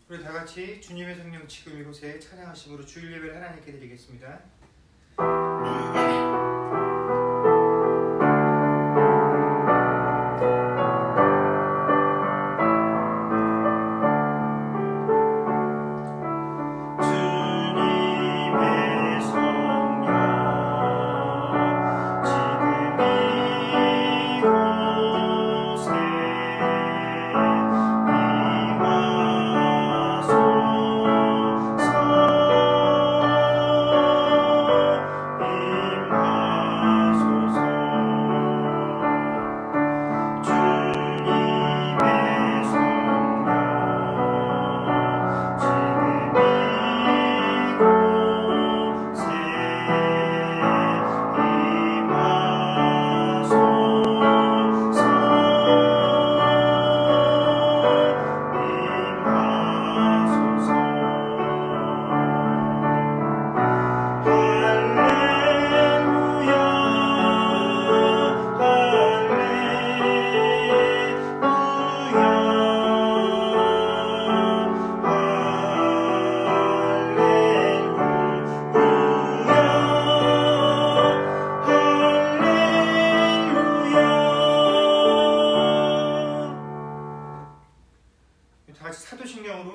우리 다 같이 주님의 성령 지금 이곳에 찬양하심으로 주일 예배를 하나님께 드리겠습니다.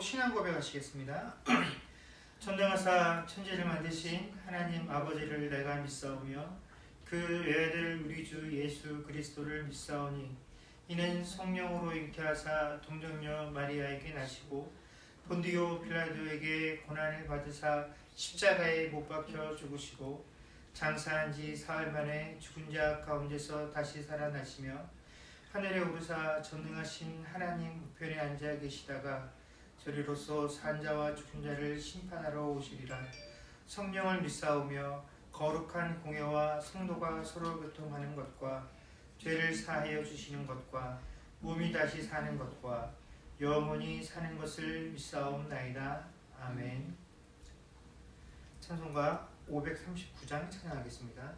신앙 고백하시겠습니다. 전능하사 천지를 만드신 하나님 아버지를 내가 믿사오며 그 외아들 우리 주 예수 그리스도를 믿사오니 이는 성령으로 잉태하사 동정녀 마리아에게 나시고 본디오 빌라도에게 고난을 받으사 십자가에 못 박혀 죽으시고 장사한 지 사흘 만에 죽은 자 가운데서 다시 살아나시며 하늘에 오르사 전능하신 하나님 우편에 앉아 계시다가 저리로서 산자와 죽은 자를 심판하러 오시리라. 성령을 믿사오며 거룩한 공예와 성도가 서로 교통하는 것과 죄를 사하여 주시는 것과 몸이 다시 사는 것과 영원히 사는 것을 믿사옵나이다. 아멘. 찬송가 539장 찬양하겠습니다.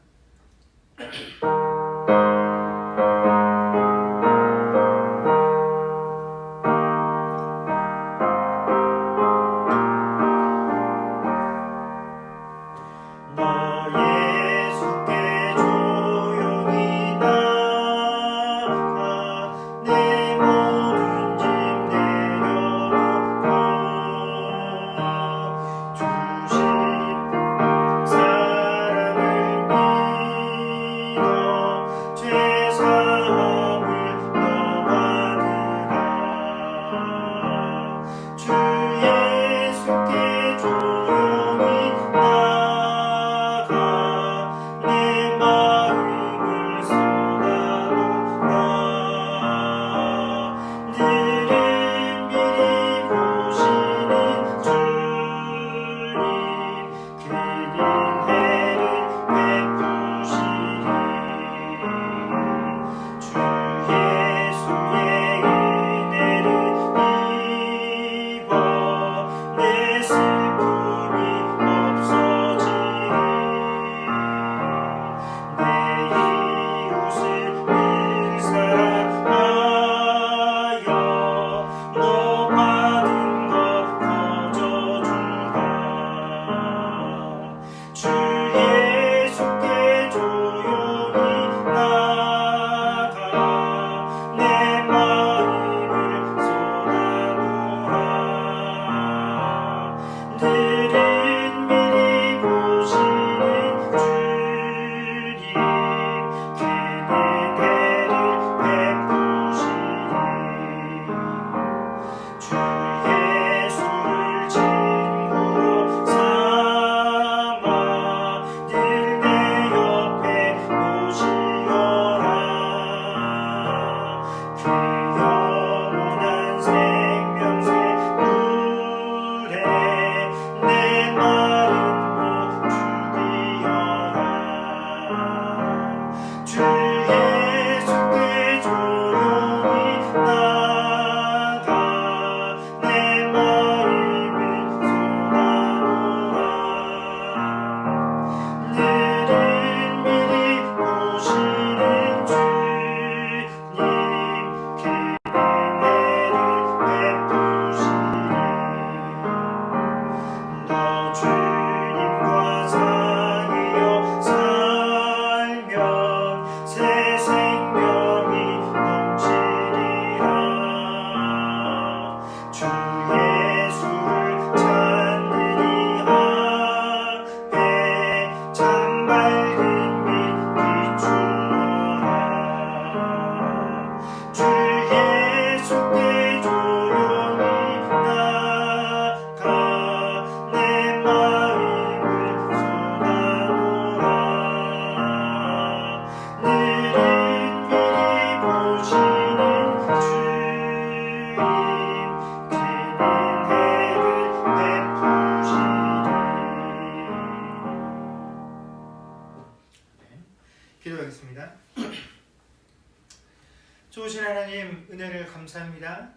은혜를 감사합니다.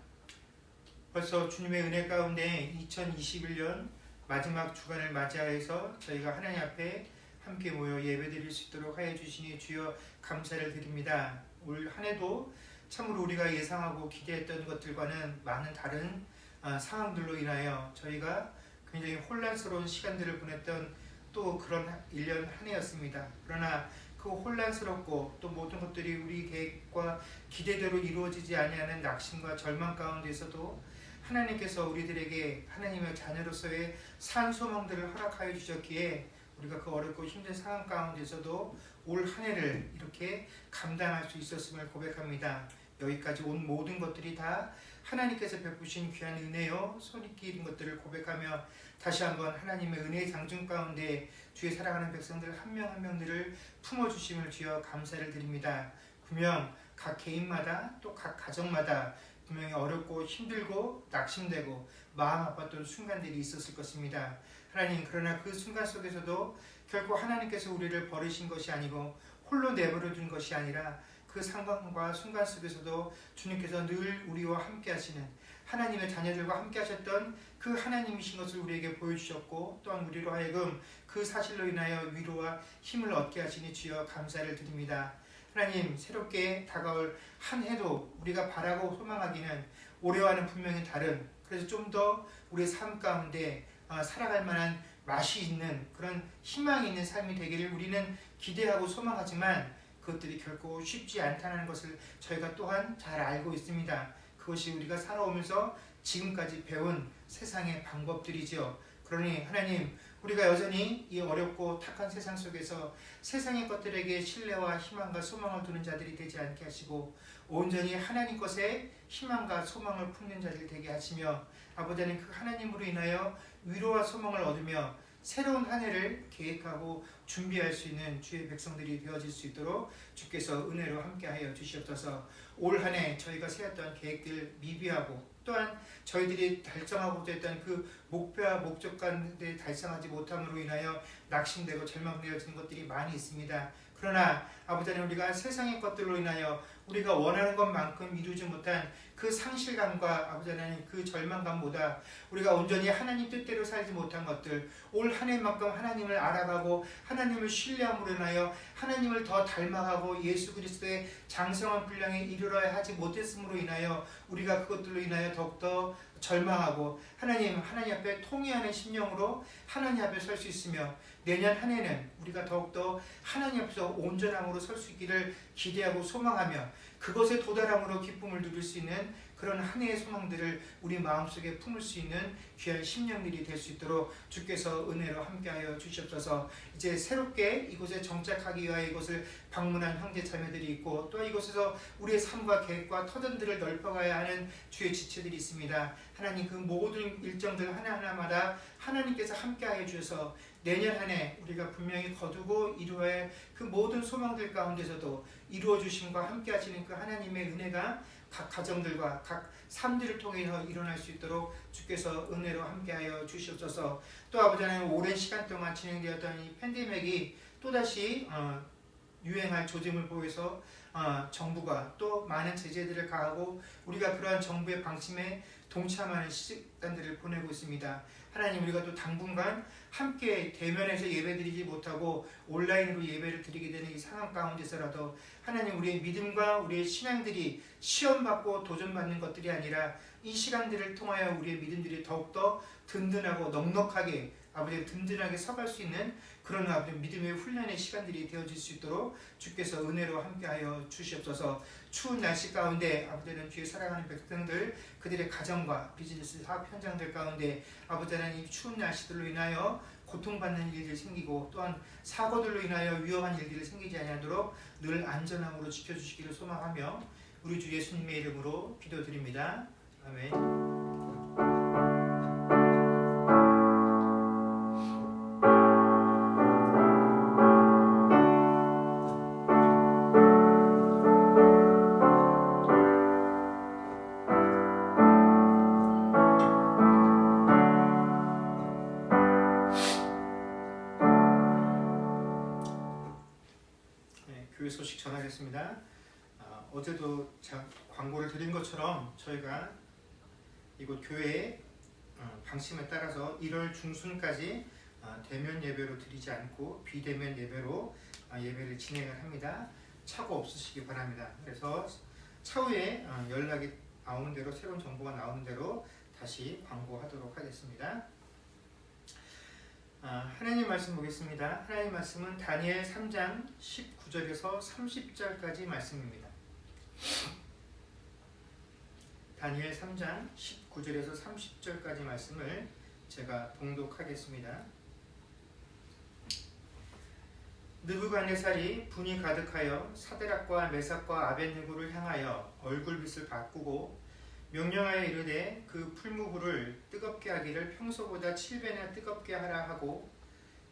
벌써 주님의 은혜 가운데 2021년 마지막 주간을 맞이하여서 저희가 하나님 앞에 함께 모여 예배드릴 수 있도록 하여 주시니 주여 감사를 드립니다. 올 한 해도 참으로 우리가 예상하고 기대했던 것들과는 많은 다른 상황들로 인하여 저희가 굉장히 혼란스러운 시간들을 보냈던 또 그런 1년 한 해였습니다. 그러나 그 혼란스럽고 또 모든 것들이 우리 계획과 기대대로 이루어지지 아니하는 낙심과 절망 가운데서도 하나님께서 우리들에게 하나님의 자녀로서의 산 소망들을 허락하여 주셨기에 우리가 그 어렵고 힘든 상황 가운데서도 올 한 해를 이렇게 감당할 수 있었음을 고백합니다. 여기까지 온 모든 것들이 다 하나님께서 베푸신 귀한 은혜요 손익기인 것들을 고백하며 다시 한번 하나님의 은혜의 장중 가운데 주의 사랑하는 백성들 한 명 한 명들을 품어주심을 주여 감사를 드립니다. 분명 각 개인마다 또 각 가정마다 분명히 어렵고 힘들고 낙심되고 마음 아팠던 순간들이 있었을 것입니다. 하나님, 그러나 그 순간 속에서도 결코 하나님께서 우리를 버리신 것이 아니고 홀로 내버려 둔 것이 아니라 그 상황과 순간 속에서도 주님께서 늘 우리와 함께 하시는 하나님의 자녀들과 함께 하셨던 그 하나님이신 것을 우리에게 보여주셨고 또한 우리로 하여금 그 사실로 인하여 위로와 힘을 얻게 하시니 주여 감사를 드립니다. 하나님, 새롭게 다가올 한 해도 우리가 바라고 소망하기는 올해와는 분명히 다른, 그래서 좀 더 우리의 삶 가운데 살아갈 만한 맛이 있는 그런 희망이 있는 삶이 되기를 우리는 기대하고 소망하지만 그것들이 결코 쉽지 않다는 것을 저희가 또한 잘 알고 있습니다. 그것이 우리가 살아오면서 지금까지 배운 세상의 방법들이지요. 그러니 하나님, 우리가 여전히 이 어렵고 탁한 세상 속에서 세상의 것들에게 신뢰와 희망과 소망을 두는 자들이 되지 않게 하시고 온전히 하나님 것에 희망과 소망을 품는 자들 되게 하시며 아버지는 그 하나님으로 인하여 위로와 소망을 얻으며 새로운 한 해를 계획하고 준비할 수 있는 주의 백성들이 되어질 수 있도록 주께서 은혜로 함께하여 주시옵소서. 올 한 해 저희가 세웠던 계획들 미비하고 또한 저희들이 달성하고자 했던 그 목표와 목적 가운데 달성하지 못함으로 인하여 낙심되고 절망되어지는 것들이 많이 있습니다. 그러나 아버지는 우리가 세상의 것들로 인하여 우리가 원하는 것만큼 이루지 못한 그 상실감과 아버지 하나님 그 절망감보다 우리가 온전히 하나님 뜻대로 살지 못한 것들, 올 한 해만큼 하나님을 알아가고 하나님을 신뢰함으로 인하여 하나님을 더 닮아가고 예수 그리스도의 장성한 분량에 이르러야 하지 못했음으로 인하여 우리가 그것들로 인하여 더욱더 절망하고 하나님 앞에 통회하는 심령으로 하나님 앞에 설 수 있으며 내년 한 해는 우리가 더욱더 하나님 앞에서 온전함으로 설 수 있기를 기대하고 소망하며 그것에 도달함으로 기쁨을 누릴 수 있는 그런 한 해의 소망들을 우리 마음속에 품을 수 있는 귀한 심령들이 될 수 있도록 주께서 은혜로 함께하여 주시옵소서. 이제 새롭게 이곳에 정착하기 위하여 이곳을 방문한 형제 자매들이 있고 또 이곳에서 우리의 삶과 계획과 터전들을 넓혀가야 하는 주의 지체들이 있습니다. 하나님, 그 모든 일정들 하나하나마다 하나님께서 함께하여 주셔서 내년 한 해 우리가 분명히 거두고 이루어야 할 그 모든 소망들 가운데서도 이루어 주심과 함께 하시는 그 하나님의 은혜가 각 가정들과 각 삶들을 통해서 일어날 수 있도록 주께서 은혜로 함께하여 주시옵소서. 또 아버지 하나님, 오랜 시간 동안 진행되었던 이 팬데믹이 또다시 유행할 조짐을 보여서 정부가 또 많은 제재들을 가하고 우리가 그러한 정부의 방침에 동참하는 시간들을 보내고 있습니다. 하나님, 우리가 또 당분간 함께 대면에서 예배드리지 못하고 온라인으로 예배를 드리게 되는 이 상황 가운데서라도 하나님, 우리의 믿음과 우리의 신앙들이 시험받고 도전받는 것들이 아니라 이 시간들을 통하여 우리의 믿음들이 더욱더 든든하고 넉넉하게 아버지 든든하게 서갈 수 있는 그런 아버지 믿음의 훈련의 시간들이 되어질 수 있도록 주께서 은혜로 함께하여 주시옵소서. 추운 날씨 가운데 아버지는 주의 사랑하는 백성들 그들의 가정과 비즈니스 사업 현장들 가운데 아버지는 이 추운 날씨들로 인하여 고통받는 일들이 생기고 또한 사고들로 인하여 위험한 일들이 생기지 아니하도록 늘 안전함으로 지켜주시기를 소망하며 우리 주 예수님의 이름으로 기도드립니다. 아멘. 교회 소식 전하겠습니다. 어제도 광고를 드린 것처럼 저희가 이곳 교회의 방침에 따라서 1월 중순까지 대면 예배로 드리지 않고 비대면 예배로 예배를 진행을 합니다. 착오 없으시기 바랍니다. 그래서 차후에 연락이 나오는 대로, 새로운 정보가 나오는 대로 다시 광고하도록 하겠습니다. 하나님 말씀 보겠습니다. 하나님 말씀은 다니엘 3장 19절에서 30절까지 말씀입니다. 다니엘 3장 19절에서 30절까지 말씀을 제가 봉독하겠습니다. 느부갓네살이 분이 가득하여 사드락과 메삭과 아벳느고를 향하여 얼굴빛을 바꾸고 명령하여 이르되 그 풀무불을 뜨겁게 하기를 평소보다 7배나 뜨겁게 하라 하고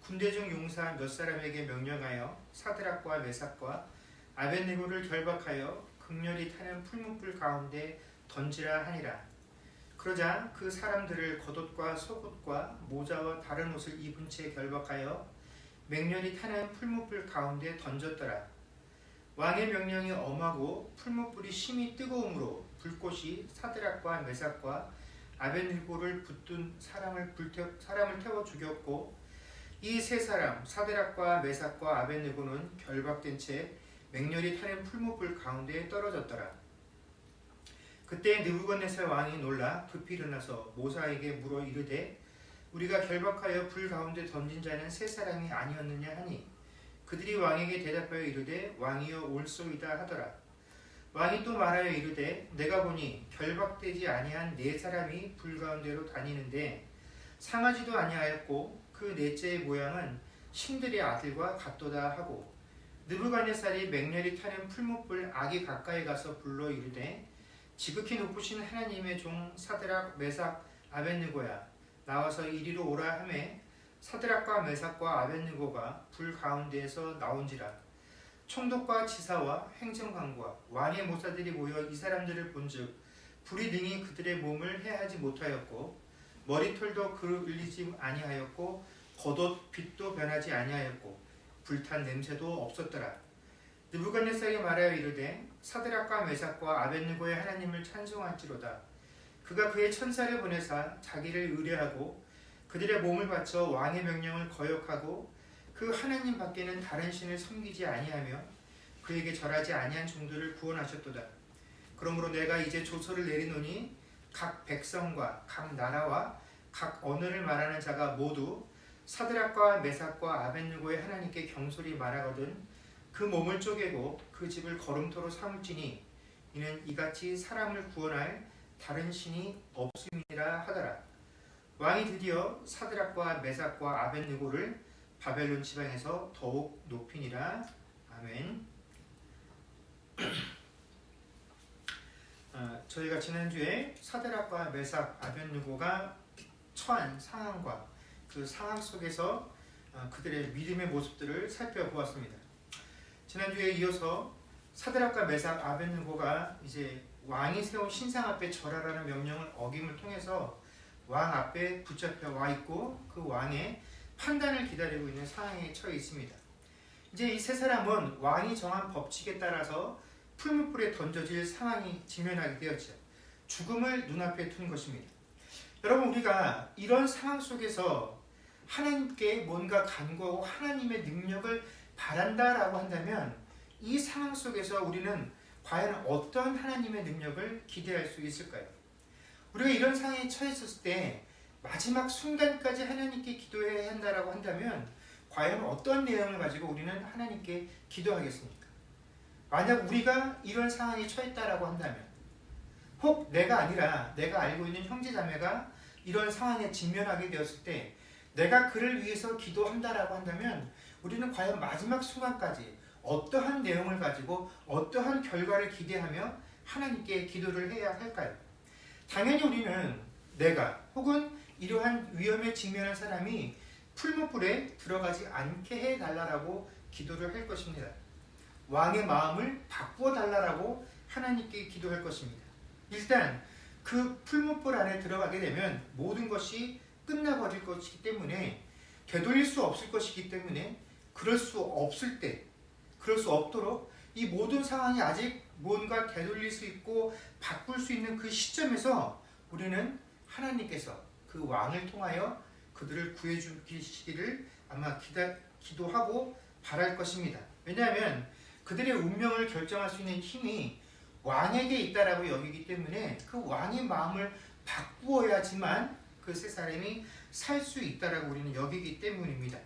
군대 중 용사 몇 사람에게 명령하여 사드락과 메삭과 아벳느고를 결박하여 극렬히 타는 풀무불 가운데 던지라 하니라. 그러자 그 사람들을 겉옷과 속옷과 모자와 다른 옷을 입은 채 결박하여 맹렬히 타는 풀무불 가운데 던졌더라. 왕의 명령이 엄하고 풀무불이 심히 뜨거움으로 불꽃이 사드락과 메삭과 아벳느고를 붙든 사람을 태워 죽였고 이 세 사람 사드락과 메삭과 아벳느고는 결박된 채 맹렬히 타는 풀무불 가운데에 떨어졌더라. 그때 느부갓네살 왕이 놀라 급히 일어나서 모사에게 물어 이르되 우리가 결박하여 불 가운데 던진 자는 세 사람이 아니었느냐 하니 그들이 왕에게 대답하여 이르되 왕이여 옳소이다 하더라. 왕이 또 말하여 이르되 내가 보니 결박되지 아니한 네 사람이 불 가운데로 다니는데 상하지도 아니하였고 그 넷째의 모양은 신들의 아들과 같도다 하고 느부갓네살이 맹렬히 타는 풀무불 악이 가까이 가서 불러 이르되 지극히 높으신 하나님의 종 사드락 메삭 아벳느고야 나와서 이리로 오라 하매 사드락과 메삭과 아벳느고가 불 가운데에서 나온지라. 총독과 지사와 행정관과 왕의 모사들이 모여 이 사람들을 본즉 불이 능히 그들의 몸을 해하지 못하였고 머리털도 그을리지 아니하였고 겉옷 빛도 변하지 아니하였고 불탄 냄새도 없었더라. 느부갓네살이 말하여 이르되 사드락과 메삭과 아벳느고의 하나님을 찬송할지로다. 그가 그의 천사를 보내사 자기를 의뢰하고 그들의 몸을 바쳐 왕의 명령을 거역하고 그 하나님 밖에는 다른 신을 섬기지 아니하며 그에게 절하지 아니한 종들을 구원하셨도다. 그러므로 내가 이제 조서를 내리노니 각 백성과 각 나라와 각 언어를 말하는 자가 모두 사드락과 메삭과 아벳느고의 하나님께 경솔히 말하거든 그 몸을 쪼개고 그 집을 거름토로 삼을지니 이는 이같이 사람을 구원할 다른 신이 없음이라 하더라. 왕이 드디어 사드락과 메삭과 아벳느고를 바벨론 지방에서 더욱 높이니라. 아멘. 저희가 지난주에 사드락과 메삭 아벳느고가 처한 상황과 그 상황 속에서 그들의 믿음의 모습들을 살펴보았습니다. 지난주에 이어서 사드락과 메삭 아벳느고가 이제 왕이 세운 신상 앞에 절하라는 명령을 어김을 통해서 왕 앞에 붙잡혀 와 있고 그 왕의 판단을 기다리고 있는 상황에 처해 있습니다. 이제 이 세 사람은 왕이 정한 법칙에 따라서 풀무불에 던져질 상황이 직면하게 되었죠. 죽음을 눈앞에 둔 것입니다. 여러분, 우리가 이런 상황 속에서 하나님께 뭔가 간구하고 하나님의 능력을 바란다라고 한다면 이 상황 속에서 우리는 과연 어떤 하나님의 능력을 기대할 수 있을까요? 우리가 이런 상황에 처했을 때 마지막 순간까지 하나님께 기도해야 한다라고 한다면 과연 어떤 내용을 가지고 우리는 하나님께 기도하겠습니까? 만약 우리가 이런 상황에 처했다라고 한다면 혹 내가 아니라 내가 알고 있는 형제자매가 이런 상황에 직면하게 되었을 때 내가 그를 위해서 기도한다라고 한다면 우리는 과연 마지막 순간까지 어떠한 내용을 가지고 어떠한 결과를 기대하며 하나님께 기도를 해야 할까요? 당연히 우리는 내가 혹은 이러한 위험에 직면한 사람이 풀무불에 들어가지 않게 해달라고 기도를 할 것입니다. 왕의 마음을 바꾸어 달라고 하나님께 기도할 것입니다. 일단 그 풀무불 안에 들어가게 되면 모든 것이 끝나버릴 것이기 때문에 되돌릴 수 없을 것이기 때문에 그럴 수 없을 때 그럴 수 없도록 이 모든 상황이 아직 뭔가 되돌릴 수 있고 바꿀 수 있는 그 시점에서 우리는 하나님께서 그 왕을 통하여 그들을 구해주시기를 아마 기도하고 바랄 것입니다. 왜냐하면 그들의 운명을 결정할 수 있는 힘이 왕에게 있다라고 여기기 때문에 그 왕의 마음을 바꾸어야지만 그 세 사람이 살 수 있다라고 우리는 여기기 때문입니다.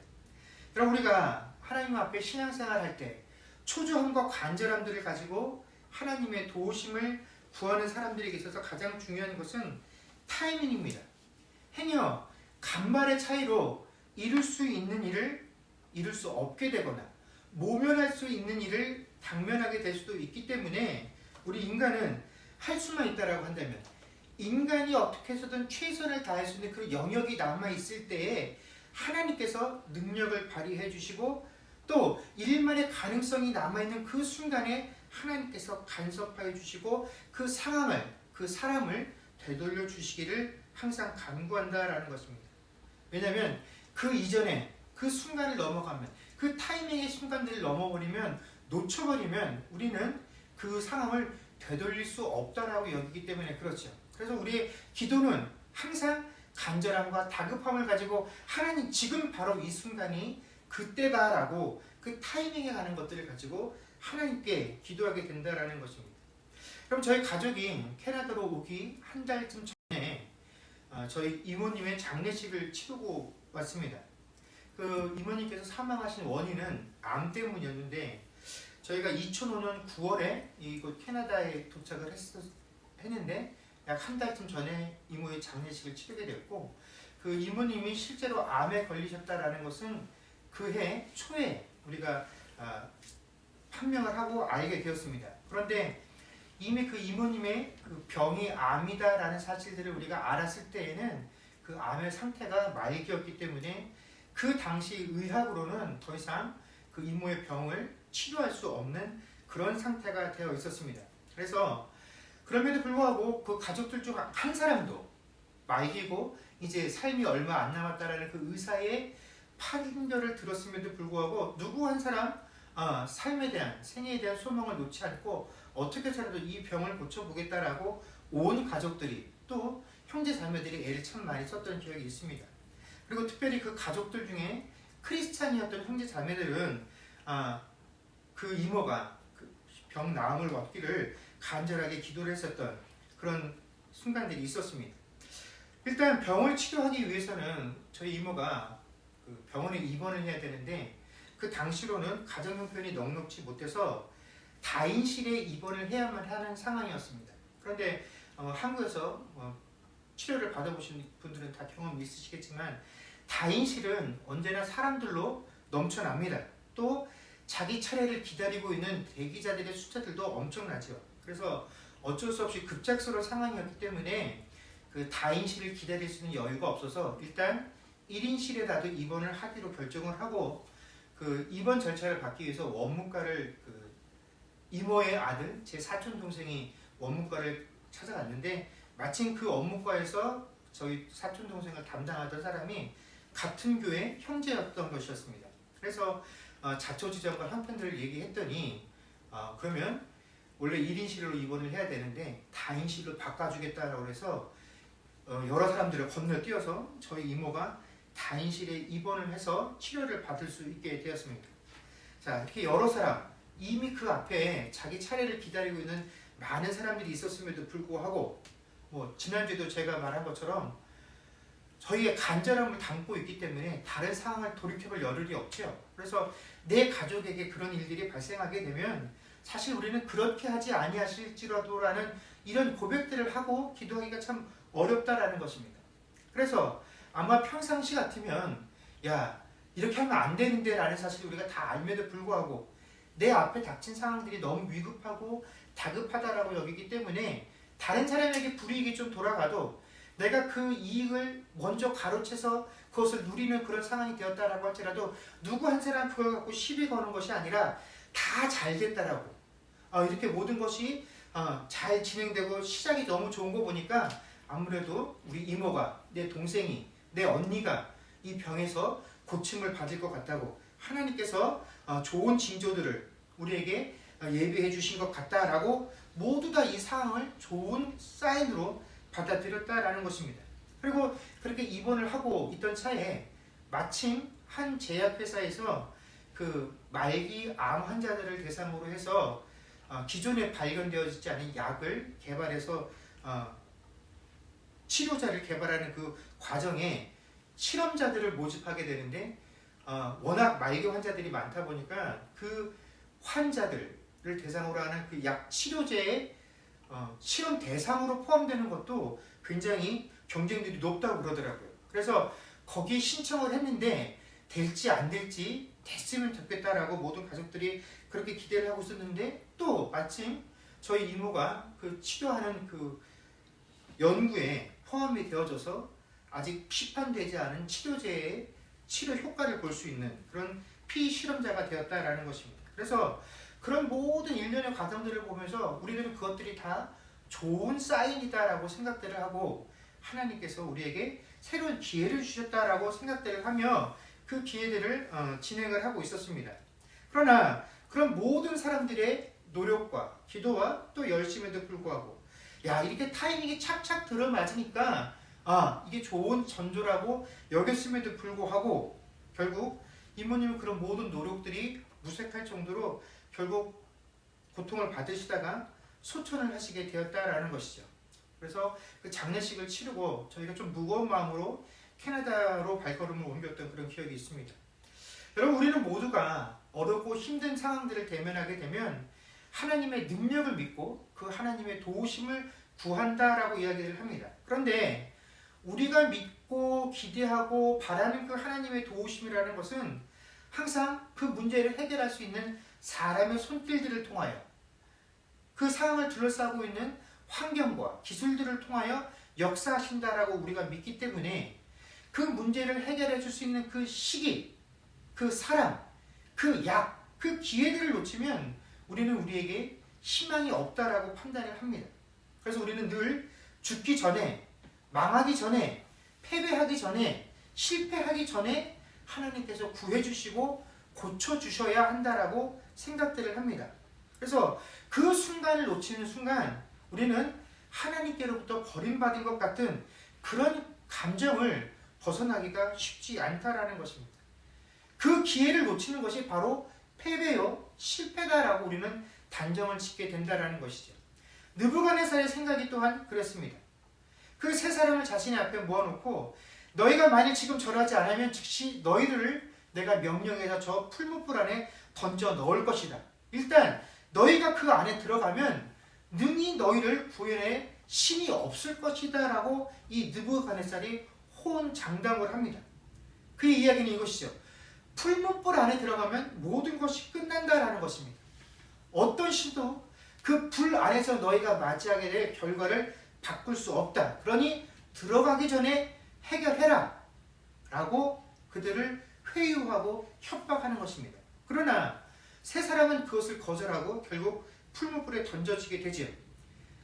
그럼 우리가 하나님 앞에 신앙생활 할 때 초조함과 간절함들을 가지고 하나님의 도우심을 구하는 사람들에게 있어서 가장 중요한 것은 타이밍입니다. 행여 간발의 차이로 이룰 수 있는 일을 이룰 수 없게 되거나 모면할 수 있는 일을 당면하게 될 수도 있기 때문에 우리 인간은 할 수만 있다라고 한다면 인간이 어떻게 해서든 최선을 다할 수 있는 그 영역이 남아있을 때에 하나님께서 능력을 발휘해 주시고 또 일만의 가능성이 남아있는 그 순간에 하나님께서 간섭하여 주시고 그 상황을, 그 사람을 되돌려 주시기를 항상 간구한다라는 것입니다. 왜냐하면 그 이전에 그 순간을 넘어가면 그 타이밍의 순간들을 넘어버리면 놓쳐버리면 우리는 그 상황을 되돌릴 수 없다라고 여기기 때문에 그렇죠. 그래서 우리의 기도는 항상 간절함과 다급함을 가지고 하나님 지금 바로 이 순간이 그때다라고 그 타이밍에 가는 것들을 가지고 하나님께 기도하게 된다라는 것입니다. 그럼 저희 가족이 캐나다로 오기 한 달쯤 전에 저희 이모님의 장례식을 치르고 왔습니다. 그 이모님께서 사망하신 원인은 암 때문이었는데 저희가 2005년 9월에 이곳 캐나다에 도착을 했는데 약 한 달쯤 전에 이모의 장례식을 치르게 됐고 그 이모님이 실제로 암에 걸리셨다라는 것은 그해 초에 우리가 판명을 하고 알게 되었습니다. 그런데 이미 그 이모님의 그 병이 암이다라는 사실들을 우리가 알았을 때에는 그 암의 상태가 말기였기 때문에 그 당시 의학으로는 더 이상 그 이모의 병을 치료할 수 없는 그런 상태가 되어 있었습니다. 그래서 그럼에도 불구하고 그 가족들 중 한 사람도 말기고 이제 삶이 얼마 안 남았다라는 그 의사의 판결을 들었음에도 불구하고 누구 한 사람 삶에 대한 생애에 대한 소망을 놓지 않고 어떻게 해서라도 이 병을 고쳐보겠다라고 온 가족들이 또 형제 자매들이 애를 참 많이 썼던 기억이 있습니다. 그리고 특별히 그 가족들 중에 크리스찬이었던 형제 자매들은 그 이모가 그 병 나음을 얻기를 간절하게 기도를 했었던 그런 순간들이 있었습니다. 일단 병을 치료하기 위해서는 저희 이모가 그 병원에 입원을 해야 되는데 그 당시로는 가정 형편이 넉넉지 못해서 다인실에 입원을 해야만 하는 상황이었습니다. 그런데 한국에서 치료를 받아보신 분들은 다 경험이 있으시겠지만 다인실은 언제나 사람들로 넘쳐납니다. 또 자기 차례를 기다리고 있는 대기자들의 숫자들도 엄청나죠. 그래서 어쩔 수 없이 급작스러운 상황이었기 때문에 그 다인실을 기다릴 수 있는 여유가 없어서 일단 1인실에라도 입원을 하기로 결정을 하고 그 입원 절차를 받기 위해서 원무과를 그 이모의 아들 제 사촌 동생이 원무과를 찾아갔는데 마침 그 원무과에서 저희 사촌 동생을 담당하던 사람이 같은 교회 형제였던 것이었습니다. 그래서 자초지정과 형편들을 얘기했더니 그러면 원래 1인실로 입원을 해야 되는데 다인실로 바꿔주겠다라고 해서 여러 사람들을 건너뛰어서 저희 이모가 다인실에 입원을 해서 치료를 받을 수 있게 되었습니다. 자, 이렇게 여러 사람 이미 그 앞에 자기 차례를 기다리고 있는 많은 사람들이 있었음에도 불구하고 지난주에도 제가 말한 것처럼 저희의 간절함을 담고 있기 때문에 다른 상황을 돌이켜볼 여력이 없죠. 그래서 내 가족에게 그런 일들이 발생하게 되면 사실 우리는 그렇게 하지 아니하실지라도라는 이런 고백들을 하고 기도하기가 참 어렵다라는 것입니다. 그래서 아마 평상시 같으면 야 이렇게 하면 안 되는데 라는 사실을 우리가 다 알면도 불구하고 내 앞에 닥친 상황들이 너무 위급하고 다급하다라고 여기기 때문에 다른 사람에게 불이익이 좀 돌아가도 내가 그 이익을 먼저 가로채서 그것을 누리는 그런 상황이 되었다라고 할지라도 누구 한 사람 그걸 갖고 시비 거는 것이 아니라 다 잘 됐다라고 이렇게 모든 것이 잘 진행되고 시작이 너무 좋은 거 보니까 아무래도 우리 이모가 내 동생이 내 언니가 이 병에서 고침을 받을 것 같다고 하나님께서 좋은 징조들을 우리에게 예비해 주신 것 같다라고 모두 다 이 상황을 좋은 사인으로 받아들였다라는 것입니다. 그리고 그렇게 입원을 하고 있던 차에 마침 한 제약회사에서 그 말기 암 환자들을 대상으로 해서 기존에 발견되어지지 않은 약을 개발해서 치료자를 개발하는 그 과정에 실험자들을 모집하게 되는데 워낙 말기 환자들이 많다 보니까 그 환자들을 대상으로 하는 그 약 치료제의 실험 대상으로 포함되는 것도 굉장히 경쟁률이 높다고 그러더라고요. 그래서 거기 신청을 했는데 될지 안 될지 됐으면 좋겠다라고 모든 가족들이 그렇게 기대를 하고 있었는데 또 마침 저희 이모가 그 치료하는 그 연구에 포함이 되어져서 아직 시판되지 않은 치료제의 치료 효과를 볼 수 있는 그런 피실험자가 되었다라는 것입니다. 그래서 그런 모든 일련의 과정들을 보면서 우리들은 그것들이 다 좋은 사인이다라고 생각들을 하고 하나님께서 우리에게 새로운 기회를 주셨다라고 생각들을 하며 그 기회들을 진행을 하고 있었습니다. 그러나 그런 모든 사람들의 노력과 기도와 또 열심에도 불구하고 이렇게 타이밍이 착착 들어맞으니까 이게 좋은 전조라고 여겼음에도 불구하고 결국 이모님은 그런 모든 노력들이 무색할 정도로 결국 고통을 받으시다가 소천을 하시게 되었다라는 것이죠. 그래서 그 장례식을 치르고 저희가 좀 무거운 마음으로 캐나다로 발걸음을 옮겼던 그런 기억이 있습니다. 여러분, 우리는 모두가 어렵고 힘든 상황들을 대면하게 되면 하나님의 능력을 믿고 그 하나님의 도우심을 구한다라고 이야기를 합니다. 그런데 우리가 믿고 기대하고 바라는 그 하나님의 도우심이라는 것은 항상 그 문제를 해결할 수 있는 사람의 손길들을 통하여 그 상황을 둘러싸고 있는 환경과 기술들을 통하여 역사하신다라고 우리가 믿기 때문에 그 문제를 해결해 줄 수 있는 그 시기, 그 사람, 그 약, 그 기회들을 놓치면 우리는 우리에게 희망이 없다라고 판단을 합니다. 그래서 우리는 늘 죽기 전에, 망하기 전에, 패배하기 전에, 실패하기 전에 하나님께서 구해주시고 고쳐주셔야 한다라고 생각들을 합니다. 그래서 그 순간을 놓치는 순간 우리는 하나님께로부터 버림받은 것 같은 그런 감정을 벗어나기가 쉽지 않다라는 것입니다. 그 기회를 놓치는 것이 바로 패배요, 실패다라고 우리는 단정을 짓게 된다라는 것이죠. 느부갓네살의 생각이 또한 그랬습니다. 그 세 사람을 자신의 앞에 모아놓고 너희가 만일 지금 절하지 않으면 즉시 너희들을 내가 명령해서 저 풀무불 안에 던져 넣을 것이다. 일단 너희가 그 안에 들어가면 능히 너희를 구원할 신이 없을 것이다 라고 이 느부갓네살이 호언장담을 합니다. 그의 이야기는 이것이죠. 풀무불 안에 들어가면 모든 것이 끝난다라는 것입니다. 어떤 신도 그 불 안에서 너희가 맞이하게 될 결과를 바꿀 수 없다. 그러니 들어가기 전에 해결해라 라고 그들을 회유하고 협박하는 것입니다. 그러나 세 사람은 그것을 거절하고 결국 풀무불에 던져지게 되지요.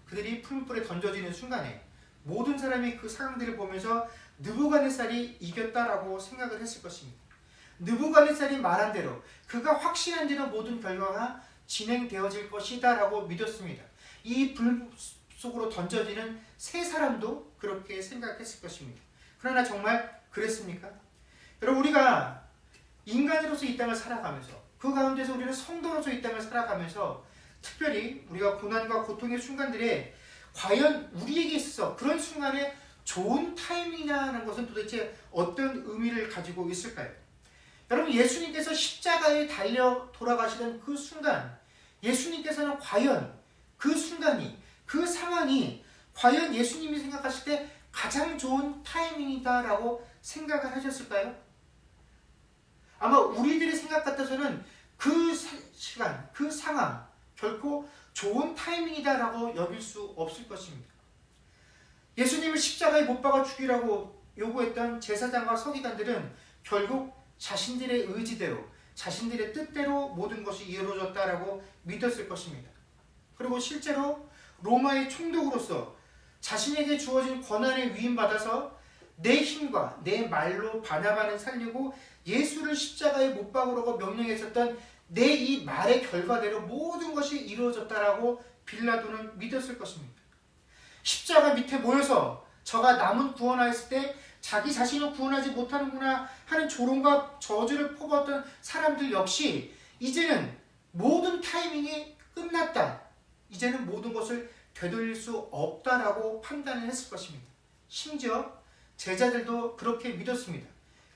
그들이 풀무불에 던져지는 순간에 모든 사람이 그 상황들을 보면서 느부갓네살이 이겼다라고 생각을 했을 것입니다. 느부갓네살이 말한 대로 그가 확신한 대로 모든 결과가 진행되어질 것이다 라고 믿었습니다. 이 불 속으로 던져지는 세 사람도 그렇게 생각했을 것입니다. 그러나 정말 그랬습니까? 여러분, 우리가 인간으로서 이 땅을 살아가면서 그 가운데서 우리는 성도로서 이 땅을 살아가면서 특별히 우리가 고난과 고통의 순간들에 과연 우리에게 있어서 그런 순간에 좋은 타이밍이라는 것은 도대체 어떤 의미를 가지고 있을까요? 여러분, 예수님께서 십자가에 달려 돌아가시던 그 순간, 예수님께서는 과연 그 순간이, 그 상황이 과연 예수님이 생각하실 때 가장 좋은 타이밍이다라고 생각을 하셨을까요? 아마 우리들의 생각 같아서는 그 시간, 그 상황 결코 좋은 타이밍이다라고 여길 수 없을 것입니다. 예수님을 십자가에 못 박아 죽이라고 요구했던 제사장과 서기관들은 결국 자신들의 의지대로, 자신들의 뜻대로 모든 것이 이루어졌다라고 믿었을 것입니다. 그리고 실제로 로마의 총독으로서 자신에게 주어진 권한에 위임받아서 내 힘과 내 말로 바나바를 살리고 예수를 십자가에 못 박으라고 명령했었던 내 이 말의 결과대로 모든 것이 이루어졌다라고 빌라도는 믿었을 것입니다. 십자가 밑에 모여서 저가 남은 구원하였을 때 자기 자신을 구원하지 못하는구나 하는 조롱과 저주를 퍼부었던 사람들 역시 이제는 모든 타이밍이 끝났다. 이제는 모든 것을 되돌릴 수 없다라고 판단을 했을 것입니다. 심지어 제자들도 그렇게 믿었습니다.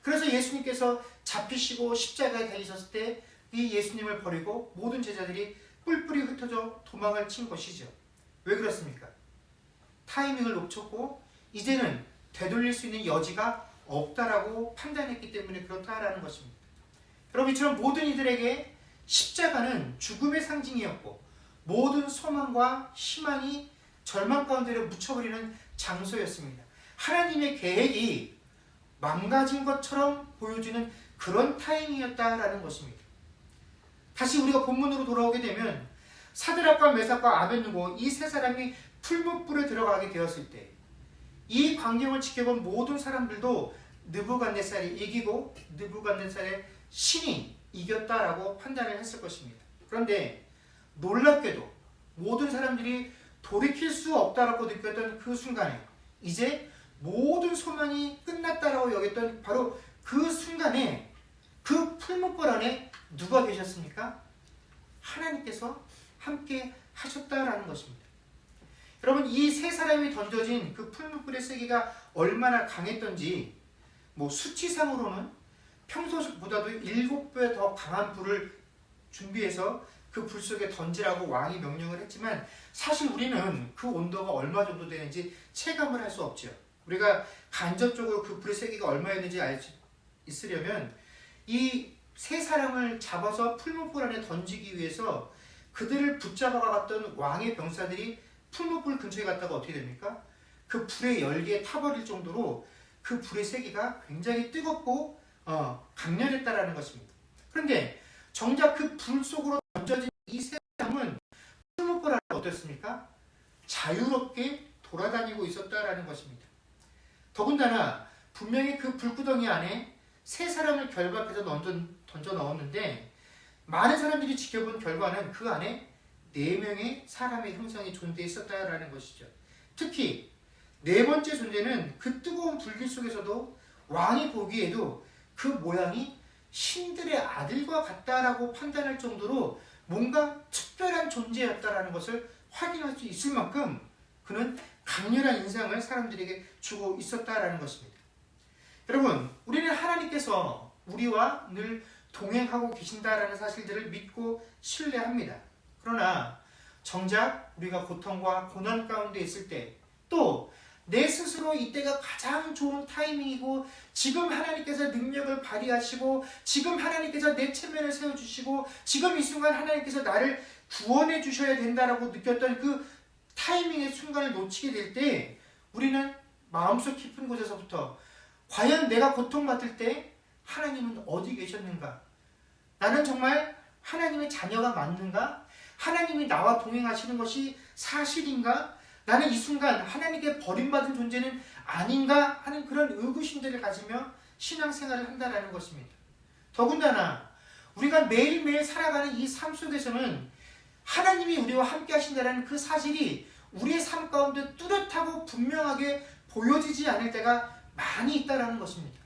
그래서 예수님께서 잡히시고 십자가에 달리셨을 때 이 예수님을 버리고 모든 제자들이 뿔뿔이 흩어져 도망을 친 것이죠. 왜 그렇습니까? 타이밍을 놓쳤고 이제는 되돌릴 수 있는 여지가 없다라고 판단했기 때문에 그렇다라는 것입니다. 여러분, 이처럼 모든 이들에게 십자가는 죽음의 상징이었고 모든 소망과 희망이 절망 가운데로 묻혀버리는 장소였습니다. 하나님의 계획이 망가진 것처럼 보여지는 그런 타이밍이었다라는 것입니다. 다시 우리가 본문으로 돌아오게 되면 사드락과 메삭과 아벳느고 이 세 사람이 풀무불에 들어가게 되었을 때 이 광경을 지켜본 모든 사람들도 느부갓네살이 이기고 느부갓네살의 신이 이겼다라고 판단을 했을 것입니다. 그런데 놀랍게도 모든 사람들이 돌이킬 수 없다라고 느꼈던 그 순간에 이제 모든 소망이 끝났다라고 여겼던 바로 그 순간에 그 풀무불 안에 누가 계셨습니까? 하나님께서 함께 하셨다라는 것입니다. 여러분, 이 세 사람이 던져진 그 풀무불의 세기가 얼마나 강했던지 수치상으로는 평소보다도 7배 더 강한 불을 준비해서 그 불 속에 던지라고 왕이 명령을 했지만 사실 우리는 그 온도가 얼마 정도 되는지 체감을 할 수 없죠. 우리가 간접적으로 그 불의 세기가 얼마였는지 알 수 있으려면 이 세 사람을 잡아서 풀무불 안에 던지기 위해서 그들을 붙잡아 갔던 왕의 병사들이 풀무불 근처에 갔다가 어떻게 됩니까? 그 불의 열기에 타버릴 정도로 그 불의 세기가 굉장히 뜨겁고 강렬했다라는 것입니다. 그런데 정작 그 불 속으로 던져진 이 세 사람은 풀무불 안에 어떻습니까? 자유롭게 돌아다니고 있었다라는 것입니다. 더군다나 분명히 그 불구덩이 안에 세 사람을 결박해서 던져 넣었는데 많은 사람들이 지켜본 결과는 그 안에 4명의 사람의 형상이 존재했었다라는 것이죠. 특히 네 번째 존재는 그 뜨거운 불길 속에서도 왕이 보기에도 그 모양이 신들의 아들과 같다라고 판단할 정도로 뭔가 특별한 존재였다라는 것을 확인할 수 있을 만큼 그는 강렬한 인상을 사람들에게 주고 있었다라는 것입니다. 여러분, 우리는 하나님께서 우리와 늘 동행하고 계신다라는 사실들을 믿고 신뢰합니다. 그러나 정작 우리가 고통과 고난 가운데 있을 때 또 내 스스로 이때가 가장 좋은 타이밍이고 지금 하나님께서 능력을 발휘하시고 지금 하나님께서 내 체면을 세워주시고 지금 이 순간 하나님께서 나를 구원해 주셔야 된다라고 느꼈던 그 타이밍의 순간을 놓치게 될 때 우리는 마음속 깊은 곳에서부터 과연 내가 고통받을 때 하나님은 어디 계셨는가? 나는 정말 하나님의 자녀가 맞는가? 하나님이 나와 동행하시는 것이 사실인가? 나는 이 순간 하나님께 버림받은 존재는 아닌가? 하는 그런 의구심들을 가지며 신앙생활을 한다는 것입니다. 더군다나 우리가 매일매일 살아가는 이 삶 속에서는 하나님이 우리와 함께 하신다는 그 사실이 우리의 삶 가운데 뚜렷하고 분명하게 보여지지 않을 때가 많이 있다는 것입니다.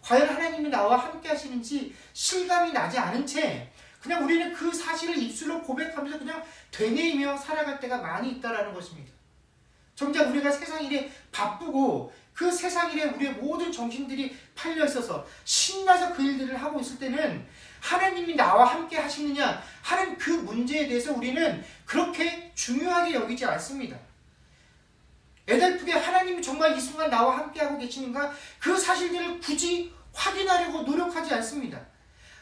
과연 하나님이 나와 함께 하시는지 실감이 나지 않은 채 그냥 우리는 그 사실을 입술로 고백하면서 그냥 되뇌이며 살아갈 때가 많이 있다는 것입니다. 정작 우리가 세상 일에 바쁘고 그 세상 일에 우리의 모든 정신들이 팔려 있어서 신나서 그 일들을 하고 있을 때는 하나님이 나와 함께 하시느냐 하는 그 문제에 대해서 우리는 그렇게 중요하게 여기지 않습니다. 애달프게 하나님이 정말 이 순간 나와 함께하고 계시는가 그 사실들을 굳이 확인하려고 노력하지 않습니다.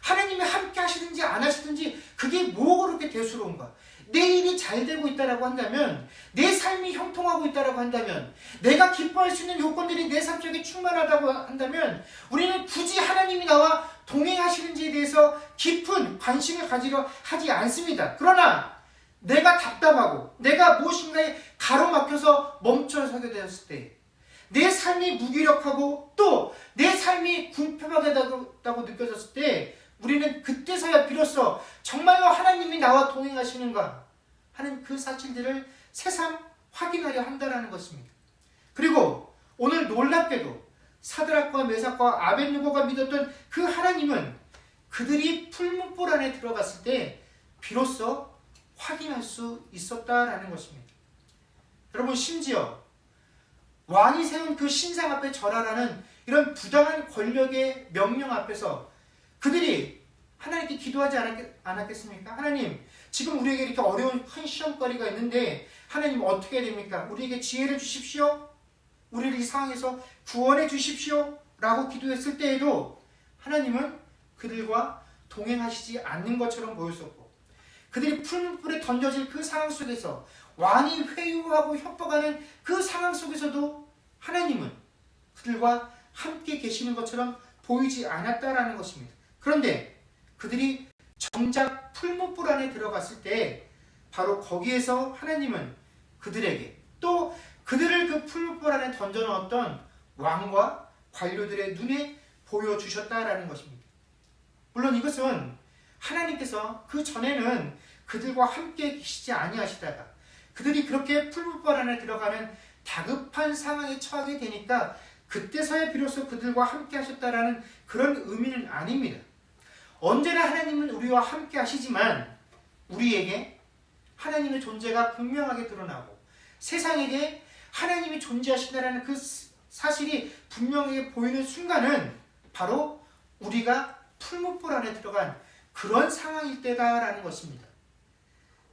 하나님이 함께 하시든지 안 하시든지 그게 뭐가 그렇게 대수로운가? 내 일이 잘 되고 있다라고 한다면, 내 삶이 형통하고 있다라고 한다면, 내가 기뻐할 수 있는 요건들이 내 삶 속에 충만하다고 한다면 우리는 굳이 하나님이 나와 동행하시는지에 대해서 깊은 관심을 가지려 하지 않습니다. 그러나 내가 답답하고 내가 무엇인가에 가로막혀서 멈춰서게 되었을 때 내 삶이 무기력하고 또 내 삶이 궁핍하다고 느껴졌을 때 우리는 그때서야 비로소 정말로 하나님이 나와 동행하시는가 하는 그 사실들을 새삼 확인하려 한다는 것입니다. 그리고 오늘 놀랍게도 사드락과 메삭과 아벳느고가 믿었던 그 하나님은 그들이 풀문불 안에 들어갔을 때 비로소 확인할 수 있었다라는 것입니다. 여러분, 심지어 왕이 세운 그 신상 앞에 절하라는 이런 부당한 권력의 명령 앞에서 그들이 하나님께 기도하지 않았겠습니까? 하나님, 지금 우리에게 이렇게 어려운 큰 시험거리가 있는데 하나님 어떻게 해야 됩니까? 우리에게 지혜를 주십시오. 우리를 이 상황에서 구원해 주십시오. 라고 기도했을 때에도 하나님은 그들과 동행하시지 않는 것처럼 보였었고, 그들이 풀문불에 던져질 그 상황 속에서 왕이 회유하고 협박하는 그 상황 속에서도 하나님은 그들과 함께 계시는 것처럼 보이지 않았다라는 것입니다. 그런데 그들이 정작 풀문불 안에 들어갔을 때 바로 거기에서 하나님은 그들에게 또 그들을 그 풀문불 안에 던져넣었던 왕과 관료들의 눈에 보여주셨다라는 것입니다. 물론 이것은 하나님께서 그 전에는 그들과 함께 계시지 아니하시다가 그들이 그렇게 풀문불 안에 들어가는 다급한 상황에 처하게 되니까 그때서야 비로소 그들과 함께 하셨다라는 그런 의미는 아닙니다. 언제나 하나님은 우리와 함께 하시지만 우리에게 하나님의 존재가 분명하게 드러나고 세상에게 하나님이 존재하신다는 그 사실이 분명하게 보이는 순간은 바로 우리가 풀문불 안에 들어간 그런 상황일 때다라는 것입니다.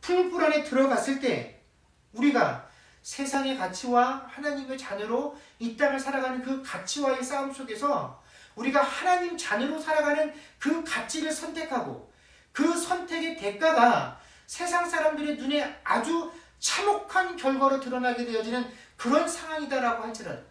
풀문불 안에 들어갔을 때 우리가 세상의 가치와 하나님의 자녀로 이 땅을 살아가는 그 가치와의 싸움 속에서 우리가 하나님 자녀로 살아가는 그 가치를 선택하고 그 선택의 대가가 세상 사람들의 눈에 아주 참혹한 결과로 드러나게 되어지는 그런 상황이다라고 할지라도